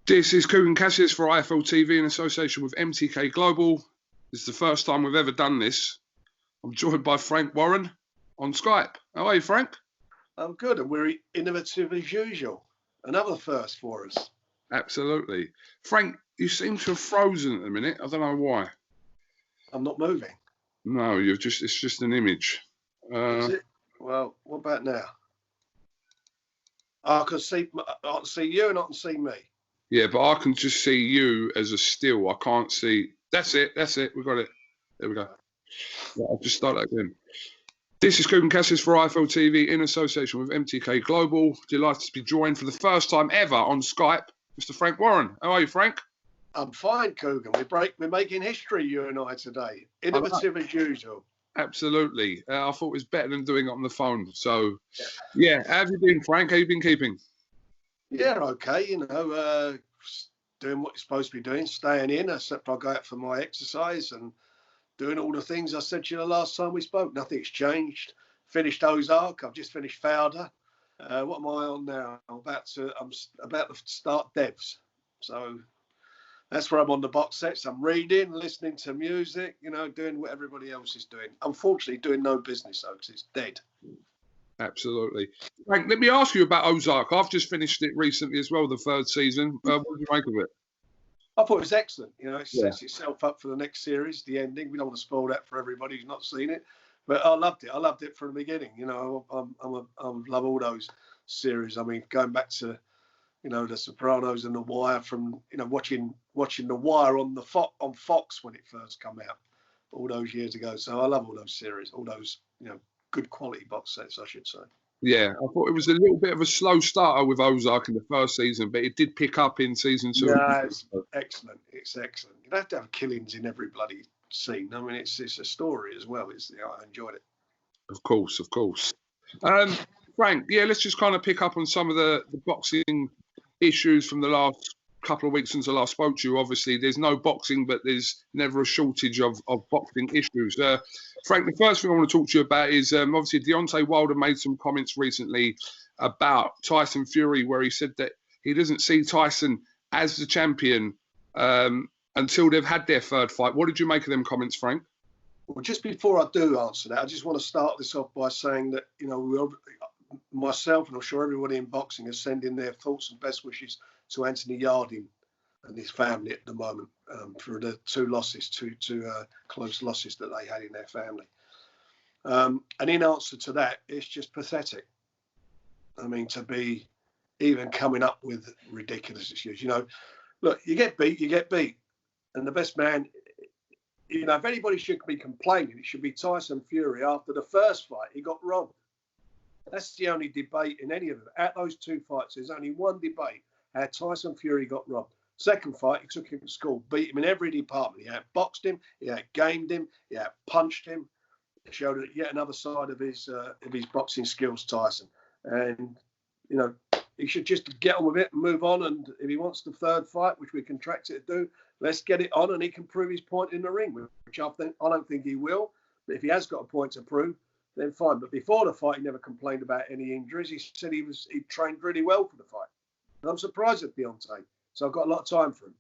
This is Coogan Cassius for IFL TV in association with MTK Global. This is the first time we've ever done this. I'm joined by Frank Warren on Skype. How are you, Frank? I'm good, and we're innovative as usual. Another first for us. Absolutely. Frank, you seem to have frozen at the minute. I don't know why. I'm not moving. No, it's just an image. Is it? Well, what about now? I can see you and I can see me. Yeah, but I can just see you as a still. I can't see. That's it. We got it. There we go. Yeah, I'll just start that again. This is Coogan Cassius for IFL TV in association with MTK Global. Delighted to be joined for the first time ever on Skype, Mr. Frank Warren. How are you, Frank? I'm fine, Coogan. We're making history, you and I, today. Innovative as usual. Absolutely. I thought it was better than doing it on the phone. So, yeah. How have you been, Frank? How have you been keeping? Yeah, okay. Doing what you're supposed to be doing, staying in, except I go out for my exercise and doing all the things I said to you the last time we spoke. Nothing's changed. Finished Ozark. I've just finished Fowler. What am I on now? I'm about to start Devs. So that's where I'm on the box sets. I'm reading, listening to music, doing what everybody else is doing. Unfortunately, doing no business, though, because it's dead. Absolutely. Frank, let me ask you about Ozark. I've just finished it recently as well, the third season. What did you make of it? I thought it was excellent. It sets itself up for the next series, the ending. We don't want to spoil that for everybody who's not seen it. But I loved it. I loved it from the beginning. I love all those series. I mean, going back to, The Sopranos and The Wire from, watching The Wire on Fox when it first came out all those years ago. So I love all those series, all those, good quality box sets, I should say. Yeah, I thought it was a little bit of a slow starter with Ozark in the first season, but it did pick up in season 2. No, it's excellent. It's excellent. You don't have to have killings in every bloody scene. I mean, it's a story as well. I enjoyed it. Of course. Frank, let's just kind of pick up on some of the boxing issues from the last couple of weeks since I last spoke to you. Obviously, there's no boxing, but there's never a shortage of boxing issues. Frank, the first thing I want to talk to you about is obviously Deontay Wilder made some comments recently about Tyson Fury, where he said that he doesn't see Tyson as the champion until they've had their third fight. What did you make of them comments, Frank? Well, just before I do answer that, I just want to start this off by saying that, myself and I'm sure everybody in boxing is sending their thoughts and best wishes to Anthony Yarde and his family at the moment for the two close losses that they had in their family. And in answer to that, it's just pathetic. I mean, to be even coming up with ridiculous excuses. Look, you get beat. And the best man, if anybody should be complaining, it should be Tyson Fury. After the first fight, he got robbed. That's the only debate in any of them. At those two fights, there's only one debate. How Tyson Fury got robbed. Second fight, he took him to school, beat him in every department. He outboxed him, he outgamed him, he outpunched him. It showed yet another side of his boxing skills, Tyson. And, he should just get on with it and move on. And if he wants the third fight, which we contracted to do, let's get it on and he can prove his point in the ring, which I don't think he will. But if he has got a point to prove, then fine. But before the fight, he never complained about any injuries. He said he trained really well for the fight. And I'm surprised at Deontay. So I've got a lot of time for him.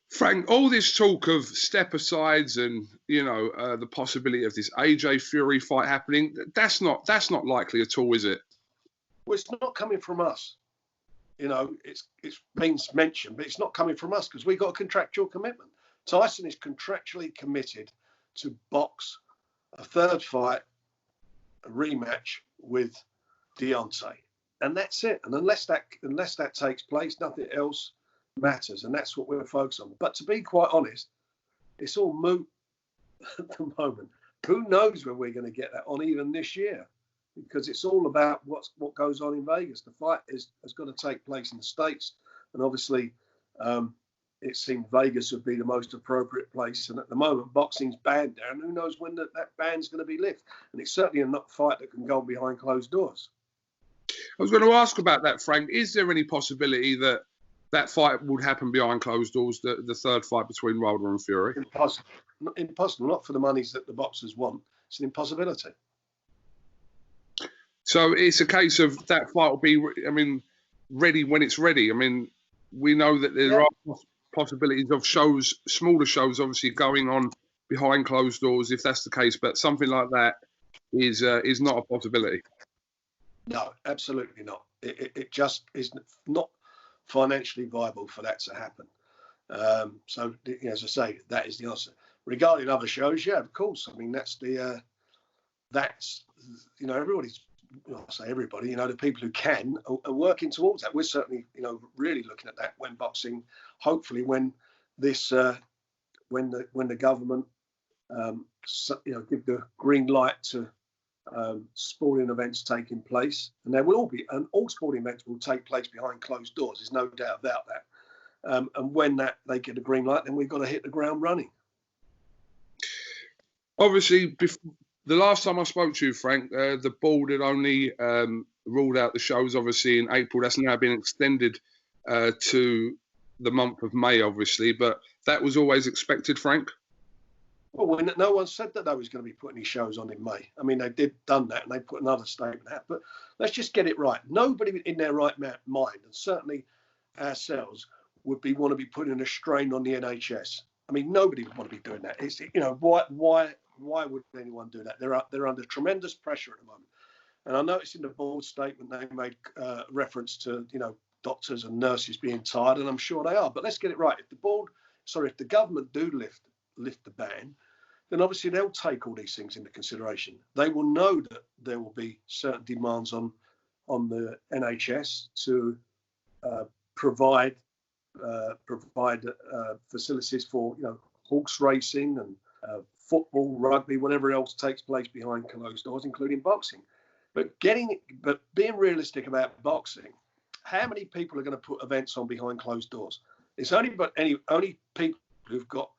Frank, all this talk of step-asides and, the possibility of this AJ Fury fight happening, that's not likely at all, is it? Well, it's not coming from us. It's been mentioned, but it's not coming from us because we've got a contractual commitment. Tyson is contractually committed to box a third fight, a rematch with Deontay. And that's it. And unless that takes place, nothing else matters. And that's what we're focused on. But to be quite honest, it's all moot at the moment. Who knows when we're going to get that on even this year? Because it's all about what goes on in Vegas. The fight has got to take place in the States. And obviously, it seemed Vegas would be the most appropriate place. And at the moment, boxing's banned there. And who knows when that ban's going to be lifted. And it's certainly not a fight that can go behind closed doors. I was going to ask about that, Frank. Is there any possibility that fight would happen behind closed doors, the third fight between Wilder and Fury? Impossible. Impossible. Not for the monies that the boxers want. It's an impossibility. So it's a case of that fight will be, ready when it's ready. I mean, we know that there are possibilities of shows, smaller shows, obviously going on behind closed doors, if that's the case. But something like that is not a possibility. No, absolutely not. It just is not financially viable for that to happen. So, as I say, that is the answer. Regarding other shows, yeah, of course. I mean, that's everybody's. Well, I say everybody. The people who can are working towards that. We're certainly, really looking at that when boxing. Hopefully, when this, when the government, give the green light to sporting events taking place, and there will all be, and all sporting events will take place behind closed doors. There's no doubt about that. And when they get the green light, then we've got to hit the ground running. Obviously, the last time I spoke to you, Frank, the board had only ruled out the shows, obviously, in April. That's now been extended to the month of May, obviously, but that was always expected, Frank. Well, no one said that they was going to be putting any shows on in May. I mean, they did done that, and they put another statement out. But let's just get it right. Nobody in their right mind, and certainly ourselves, want to be putting a strain on the NHS. I mean, nobody would want to be doing that. It's why would anyone do that? They're under tremendous pressure at the moment. And I noticed in the board statement they made reference to doctors and nurses being tired, and I'm sure they are. But let's get it right. If the government do lift the ban, then obviously they'll take all these things into consideration. They will know that there will be certain demands on the NHS to provide facilities for horse racing and football, rugby, whatever else takes place behind closed doors, including boxing. But being realistic about boxing, how many people are going to put events on behind closed doors? It's only people who've got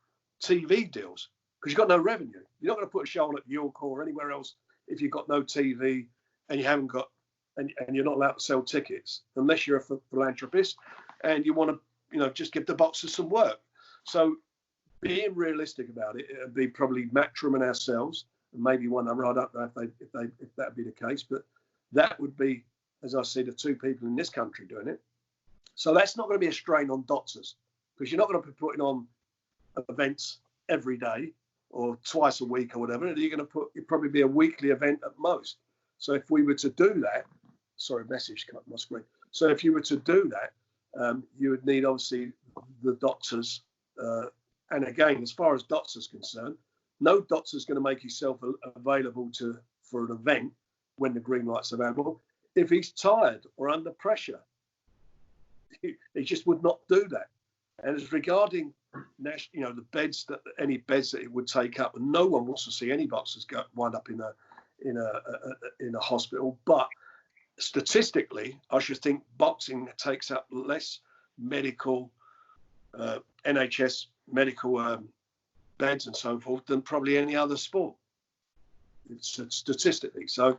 TV deals, because you've got no revenue. You're not going to put a show on at York or anywhere else if you've got no TV and you haven't got and you're not allowed to sell tickets unless you're a philanthropist and you want to just give the boxers some work. So being realistic about it, it'd be probably Matchroom and ourselves, and maybe one other. I don't know if that'd be the case, but that would be, as I see, the two people in this country doing it. So that's not going to be a strain on doctors, because you're not going to be putting on events every day or twice a week or whatever. You're going to it'd probably be a weekly event at most. So if we were to do that, sorry, message come up on my screen. So if you were to do that, you would need obviously the doctors. And again, as far as doctors concerned, no doctor's going to make himself available for an event when the green light's available if he's tired or under pressure. He just would not do that. And as regarding the beds, any beds that it would take up, and no one wants to see any boxers wind up in a hospital. But statistically, I should think boxing takes up less medical NHS medical beds and so forth than probably any other sport. It's statistically. So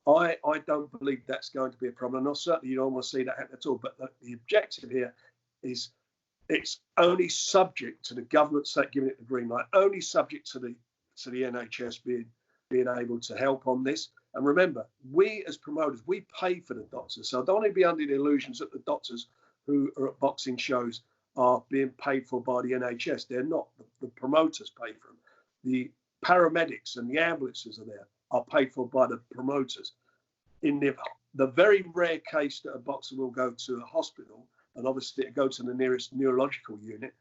I don't believe that's going to be a problem. And certainly you don't want to see that happen at all. But the objective here is it's only subject to the government giving it the green light, only subject to the NHS being able to help on this. And remember, we as promoters, we pay for the doctors. So I don't want to be under the illusions that the doctors who are at boxing shows are being paid for by the NHS. They're not. The promoters pay for them. The paramedics and the ambulances are paid for by the promoters. In the very rare case that a boxer will go to a hospital and obviously go to the nearest neurological unit,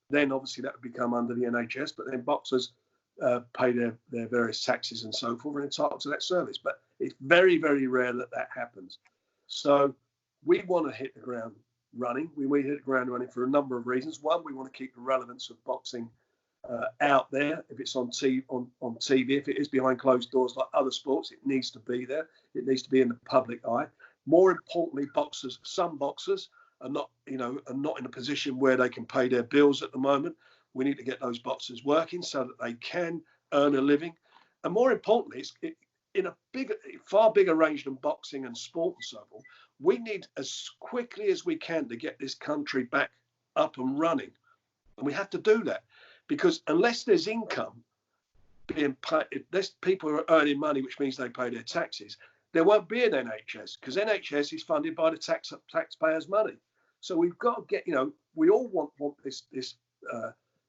then obviously that would become under the NHS. But then boxers pay their various taxes and so forth and entitled to that service. But it's very, very rare that happens. So we want to hit the ground running. We hit the ground running for a number of reasons. One, we want to keep the relevance of boxing out there. If it's on TV, if it is behind closed doors like other sports, it needs to be there. It needs to be in the public eye. More importantly, some boxers are not in a position where they can pay their bills at the moment. We need to get those boxers working so that they can earn a living. And more importantly, in a far bigger range than boxing and sport and so forth, we need as quickly as we can to get this country back up and running. And we have to do that because unless there's income being paid, unless people are earning money, which means they pay their taxes, there won't be an NHS, because NHS is funded by the taxpayers' money. So we've got to get, we all want this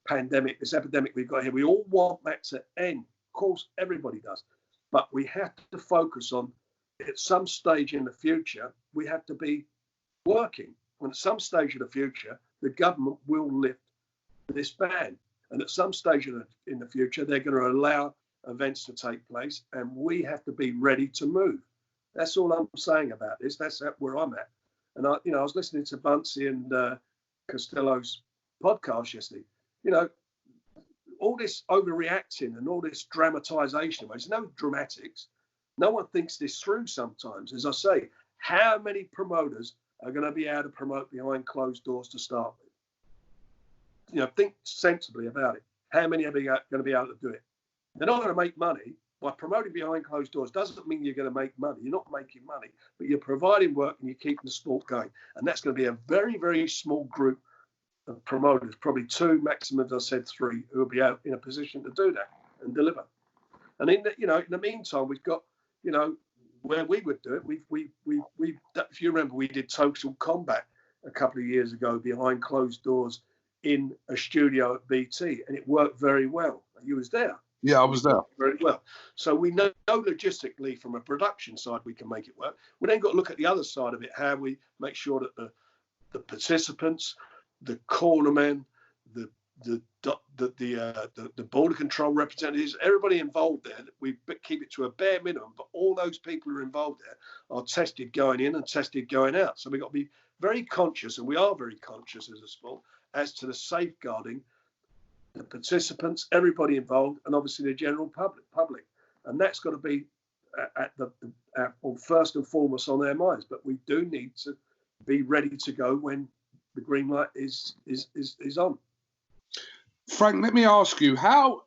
pandemic, this epidemic we've got here. We all want that to end. Of course, everybody does. But we have to focus on, at some stage in the future, we have to be working. And at some stage in the future, the government will lift this ban. And at some stage in the future, they're going to allow events to take place, and we have to be ready to move. That's all I'm saying about this. That's where I'm at. And I was listening to Bunsey and Costello's podcast yesterday. All this overreacting and all this dramatisation. There's no dramatics. No one thinks this through sometimes. As I say, how many promoters are going to be able to promote behind closed doors to start with? Think sensibly about it. How many are going to be able to do it? They're not going to make money. By promoting behind closed doors doesn't mean you're going to make money. You're not making money, but you're providing work and you're keeping the sport going. And that's going to be a very, very small group of promoters, probably 2, maximum, as I said, 3, who will be out in a position to do that and deliver. And in the meantime, we've got, where we would do it. We if you remember, we did Total Combat a couple of years ago behind closed doors in a studio at BT, and it worked very well. You was there. Yeah, I was there. Very well. So we know logistically from a production side we can make it work. We then got to look at the other side of it, how we make sure that the participants, the cornermen, the border control representatives, everybody involved there, that we keep it to a bare minimum, but all those people who are involved there are tested going in and tested going out. So we've got to be very conscious, and we are very conscious as a sport, as to the safeguarding the participants, everybody involved, and obviously the general public. And that's got to be first and foremost on their minds. But we do need to be ready to go when the green light is on. Frank, let me ask you, how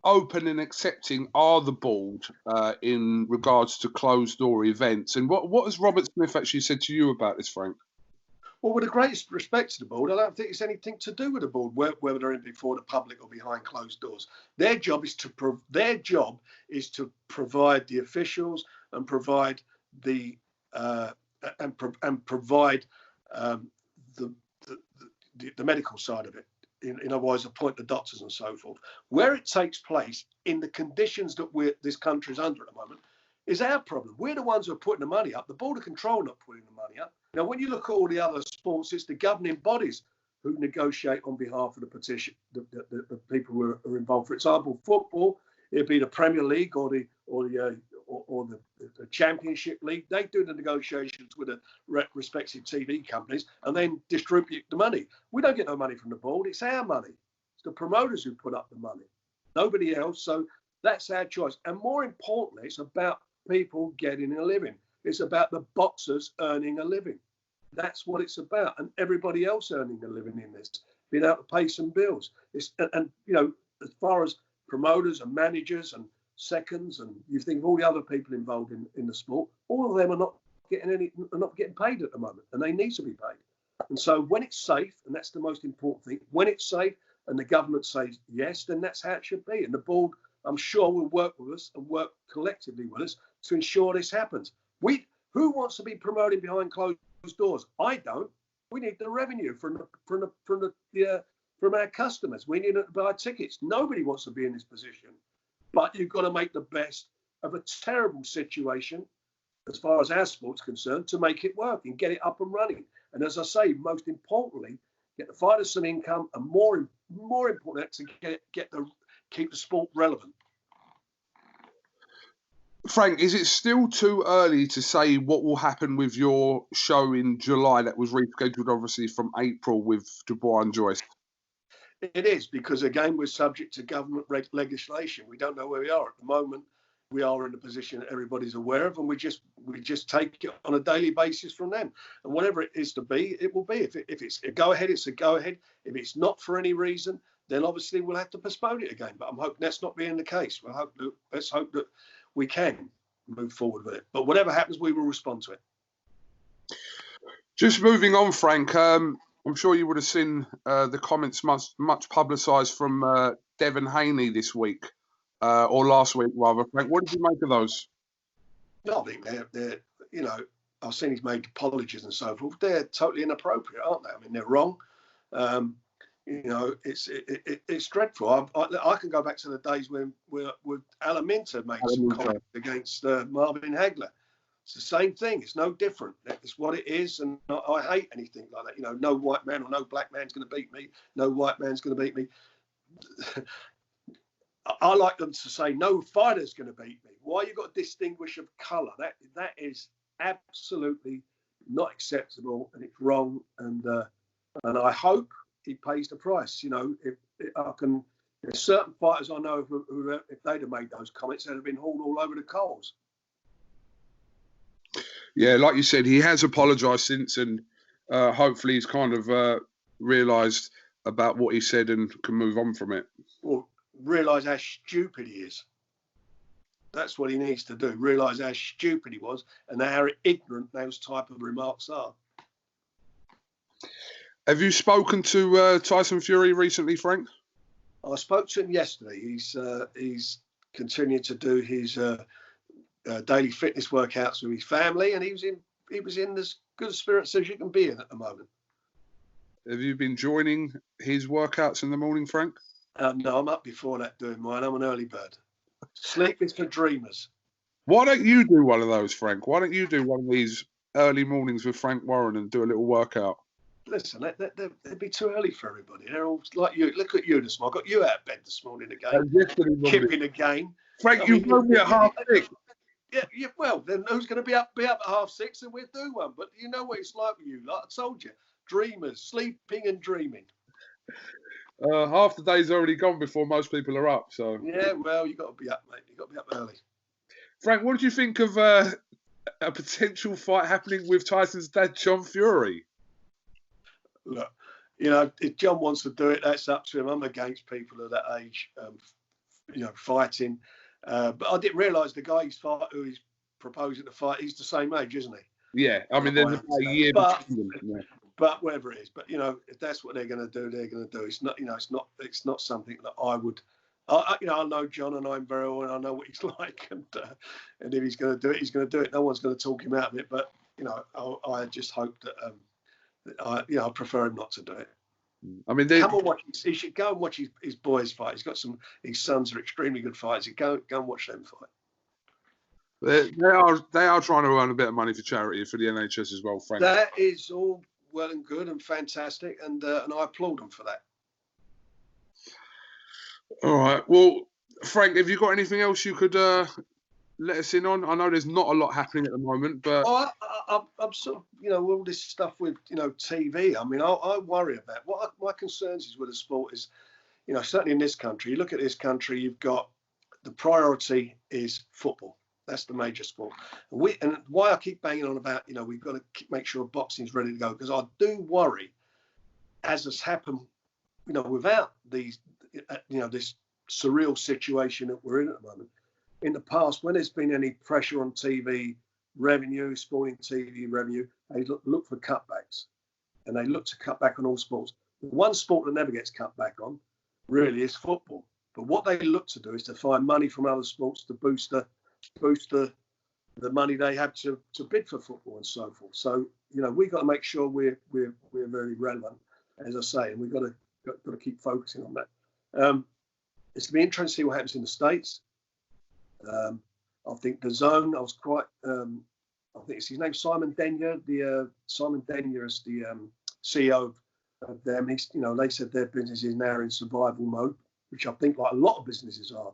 open and accepting are the board in regards to closed door events? And what has Robert Smith actually said to you about this, Frank? Well, with the greatest respect to the board, I don't think it's anything to do with the board, whether they're in before the public or behind closed doors. Their job is to provide the officials and provide the the medical side of it. In other words, appoint the doctors and so forth. Where it takes place in the conditions that this country is under at the moment is our problem. We're the ones who are putting the money up. The border control not putting the money up. Now, when you look at all the other sports, it's the governing bodies who negotiate on behalf of the petition, the people who are involved. For example, football, it'd be the Premier League or the Championship League. They do the negotiations with the respective TV companies and then distribute the money. We don't get no money from the board. It's our money. It's the promoters who put up the money, nobody else. So that's our choice. And more importantly, it's about people getting a living. It's about the boxers earning a living. That's what it's about. And everybody else earning a living in this, being able to pay some bills. As far as promoters and managers and seconds, and you think of all the other people involved in the sport, all of them are not getting paid at the moment, and they need to be paid. And so when it's safe, and that's the most important thing, when it's safe and the government says yes, then that's how it should be. And the board, I'm sure, will work with us and work collectively with us to ensure this happens. Who wants to be promoting behind closed doors? I don't. We need the revenue from our customers. We need to buy tickets. Nobody wants to be in this position. But you've got to make the best of a terrible situation, as far as our sport's concerned, to make it work and get it up and running. And as I say, most importantly, get the fighters some income, and more important, to keep the sport relevant. Frank, is it still too early to say what will happen with your show in July that was rescheduled, obviously, from April with Dubois and Joyce? It is, because, again, we're subject to government legislation. We don't know where we are at the moment. We are in a position that everybody's aware of, and we just take it on a daily basis from them. And whatever it is to be, it will be. If it's a go-ahead, it's a go-ahead. If it's not for any reason, then obviously we'll have to postpone it again. But I'm hoping that's not being the case. Let's hope that we can move forward with it. But whatever happens, we will respond to it. Just moving on, Frank, I'm sure you would have seen the comments much publicised from Devon Haney this week, or last week, rather. Frank, what did you make of those? No, I think they're you know, I've seen he's made apologies and so forth. They're totally inappropriate, aren't they? I mean, they're wrong. You know, it's dreadful. I can go back to the days when Alan Minter made some comments against Marvin Hagler. It's the same thing. It's no different. It's what it is, and I hate anything like that. You know, no white man or no black man's going to beat me. No white man's going to beat me. I like them to say no fighter's going to beat me. Why you got to distinguish of colour? That is absolutely not acceptable, and it's wrong. And I hope he pays the price. You know, if I can, there's certain fighters I know who if they'd have made those comments, they'd have been hauled all over the coals. Yeah, like you said, he has apologised since, and hopefully he's kind of realised about what he said and can move on from it. Well, realise how stupid he is. That's what he needs to do. Realise how stupid he was and how ignorant those type of remarks are. Have you spoken to Tyson Fury recently, Frank? I spoke to him yesterday. He's continued to do his daily fitness workouts with his family, and he was in as good spirits as you can be in at the moment. Have you been joining his workouts in the morning, Frank? No, I'm up before that doing mine. I'm an early bird. Sleep is for dreamers. Why don't you do one of those, Frank? Why don't you do one of these early mornings with Frank Warren and do a little workout? Listen, they'd be too early for everybody. They're all like you. Look at you this morning. I got you out of bed this morning again. Kipping again. Frank, you phoned me at 6:30. Yeah, well, then who's going to be up at 6:30 and we'll do one? But you know what it's like with you. Like I told you, dreamers, sleeping and dreaming. Half the day's already gone before most people are up. So yeah, well, you got to be up, mate. You got to be up early. Frank, what did you think of a potential fight happening with Tyson's dad, John Fury? Look, you know, if John wants to do it, that's up to him. I'm against people of that age, you know, fighting. But I didn't realise the guy who he's proposing to fight, he's the same age, isn't he? Yeah, I mean, there's about a year between them. Yeah. But whatever it is, but you know, if that's what they're going to do, they're going to do. It's not, you know, it's not something that I would. You know, I know John, and I'm very well, and I know what he's like, and if he's going to do it, he's going to do it. No one's going to talk him out of it. But you know, I just hope that I prefer him not to do it. I mean, come and watch. He should go and watch his boys fight. He's got his sons are extremely good fighters. Go and watch them fight. They are trying to earn a bit of money for charity for the NHS as well, Frank. That is all well and good and fantastic, and I applaud them for that. All right. Well, Frank, have you got anything else you could let us in on? I know there's not a lot happening at the moment, but I'm sort of, you know, all this stuff with, you know, TV. I mean, I worry about what my concerns is with the sport is, you know, certainly in this country. You look at this country, you've got the priority is football. That's the major sport. And why I keep banging on about, you know, we've got to make sure boxing's ready to go, because I do worry, as has happened, you know, without these, you know, this surreal situation that we're in at the moment. In the past, when there's been any pressure on TV revenue, sporting TV revenue, they look for cutbacks, and they look to cut back on all sports. The one sport that never gets cut back on really is football. But what they look to do is to find money from other sports to boost the money they have to bid for football and so forth. So, you know, we've got to make sure we're very relevant, as I say, and we've got to keep focusing on that. It's going to be interesting to see what happens in the States. I think the Zone, I was quite, I think it's his name, Simon Denyer. Simon Denyer is the CEO of them. He's, you know, they said their business is now in survival mode, which I think like a lot of businesses are.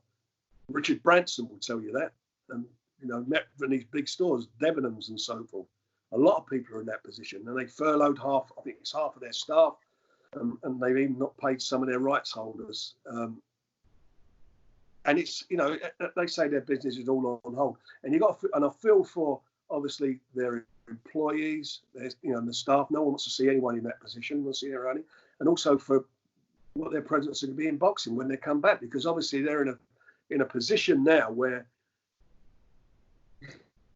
Richard Branson will tell you that. And, you know, met in these big stores, Debenhams and so forth. A lot of people are in that position, and they furloughed half of their staff, and they've even not paid some of their rights holders. And it's, you know, they say their business is all on hold, and and I feel for obviously their employees, you know, and the staff. No one wants to see anyone in that position. Wants to see their running, and also for what their presence will be in boxing when they come back, because obviously they're in a position now where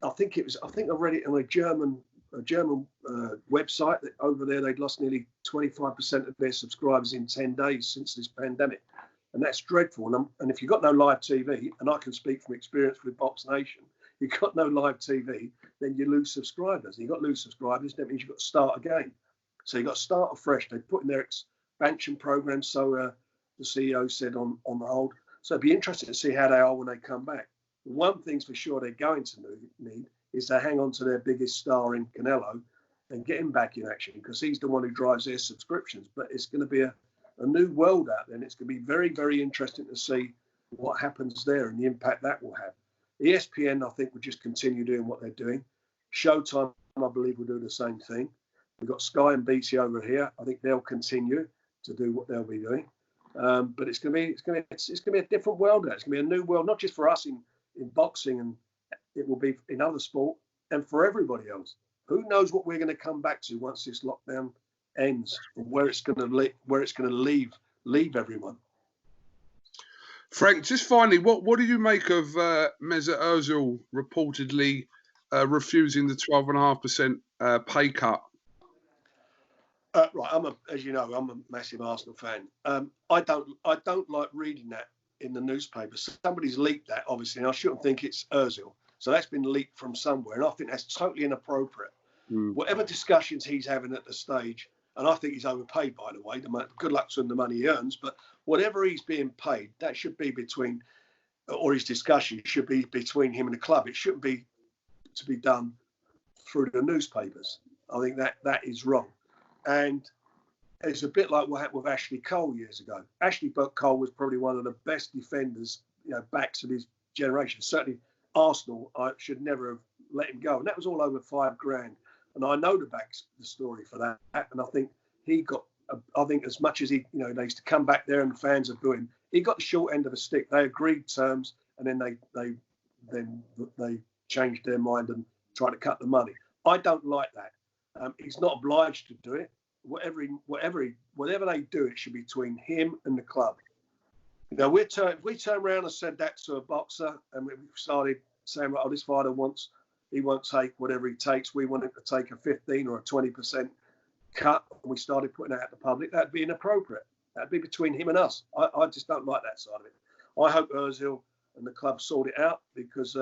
I think I read it on a German website that over there they'd lost nearly 25% of their subscribers in 10 days since this pandemic. And that's dreadful. And if you've got no live TV, and I can speak from experience with BoxNation, you've got no live TV, then you lose subscribers. You've got to lose subscribers, that means you've got to start again. So you've got to start afresh. They put in their expansion program, so the CEO said on the hold. So it'd be interesting to see how they are when they come back. One thing's for sure they're going to need is to hang on to their biggest star in Canelo and get him back in action, because he's the one who drives their subscriptions. But it's going to be a new world out there, and it's going to be very, very interesting to see what happens there and the impact that will have. ESPN, I think, will just continue doing what they're doing. Showtime, I believe, will do the same thing. We've got Sky and BT over here. I think they'll continue to do what they'll be doing. But it's going to be a different world now. It's going to be a new world, not just for us in boxing, and it will be in other sport, and for everybody else. Who knows what we're going to come back to once this lockdown ends, and where it's going to leave everyone. Frank, just finally, what do you make of Mesut Ozil reportedly refusing the 12.5% pay cut? Right, as you know, I'm a massive Arsenal fan. I don't like reading that in the newspaper. Somebody's leaked that, obviously, and I shouldn't think it's Ozil. So that's been leaked from somewhere, and I think that's totally inappropriate. Whatever discussions he's having at the stage, and I think he's overpaid, by the way. Good luck to him, the money he earns, but whatever he's being paid, that should be between, or his discussion should be between him and the club. It shouldn't be to be done through the newspapers. I think that is wrong. And it's a bit like what happened with Ashley Cole years ago. Ashley Cole was probably one of the best defenders, backs of his generation. Certainly Arsenal, I should never have let him go. And that was all over $5,000. And I know the story for that. And I think he got, as much as he, they used to come back there and the fans are booing, he got the short end of the stick. They agreed terms, and then they changed their mind and tried to cut the money. I don't like that. He's not obliged to do it. Whatever they do, it should be between him and the club. If we turn around and said that to a boxer, and we started saying, "Oh, this fighter he won't take whatever he takes. We want him to take a 15 or a 20% cut," and we started putting that out to the public, that'd be inappropriate. That'd be between him and us. I just don't like that side of it. I hope Ozil and the club sort it out, because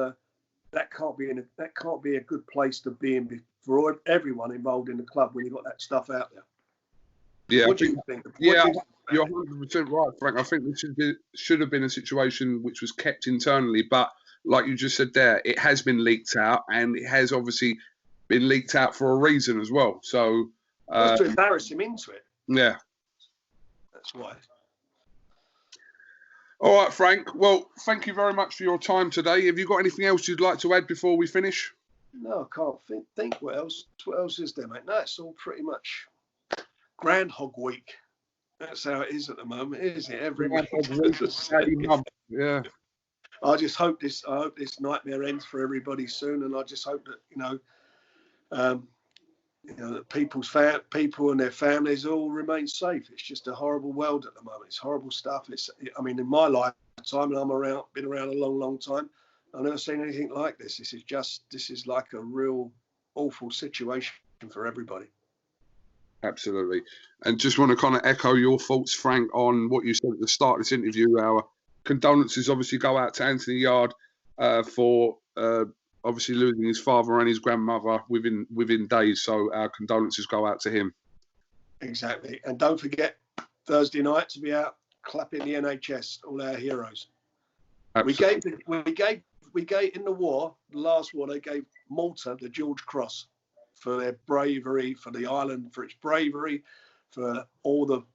that can't be a good place to be in for everyone involved in the club when you've got that stuff out there. Yeah, what do you think? Yeah, you're 100% right, Frank. I think this should have been a situation which was kept internally, but like you just said there, it has been leaked out, and it has obviously been leaked out for a reason as well. So to embarrass him into it. Yeah, that's why. All right, Frank. Well, thank you very much for your time today. Have you got anything else you'd like to add before we finish? No, I can't think what else. What else is there, mate? No, it's all pretty much Groundhog Week. That's how it is at the moment, isn't it? Every week. Yeah. I just hope this nightmare ends for everybody soon, and I just hope that that people and their families all remain safe. It's just a horrible world at the moment. It's horrible stuff. In my lifetime, and been around a long, long time, I've never seen anything like this. This is like a real awful situation for everybody. Absolutely. And just want to kind of echo your thoughts, Frank, on what you said at the start of this interview. Our condolences obviously go out to Anthony Yard for obviously losing his father and his grandmother within days. So our condolences go out to him. Exactly. And don't forget Thursday night to be out clapping the NHS, all our heroes. Absolutely. We gave in the war, the last war, they gave Malta the George Cross for their bravery, for the island, for its bravery, for all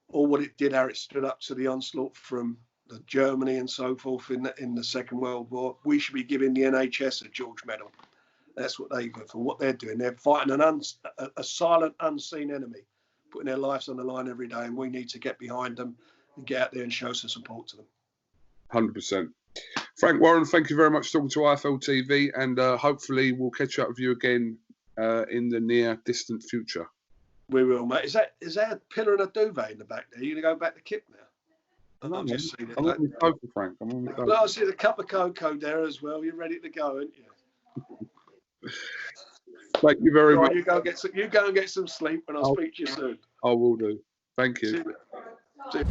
what it did, how it stood up to the onslaught from Germany and so forth in the Second World War. We should be giving the NHS a George Medal. That's what they for what they're doing. They're fighting a silent, unseen enemy, putting their lives on the line every day, and we need to get behind them and get out there and show some support to them. 100%. Frank Warren, thank you very much for talking to IFL TV, and hopefully we'll catch up with you again in the near distant future. We will, mate. Is that a pillar and a duvet in the back there? Are you going to go back to Kip now? I'm on the sofa, Frank. I'm on the sofa. Well, I see the cup of cocoa there as well. You're ready to go, aren't you? Thank you very much. You go and get some sleep, and I'll speak to you soon. I will do. Thank you. See you.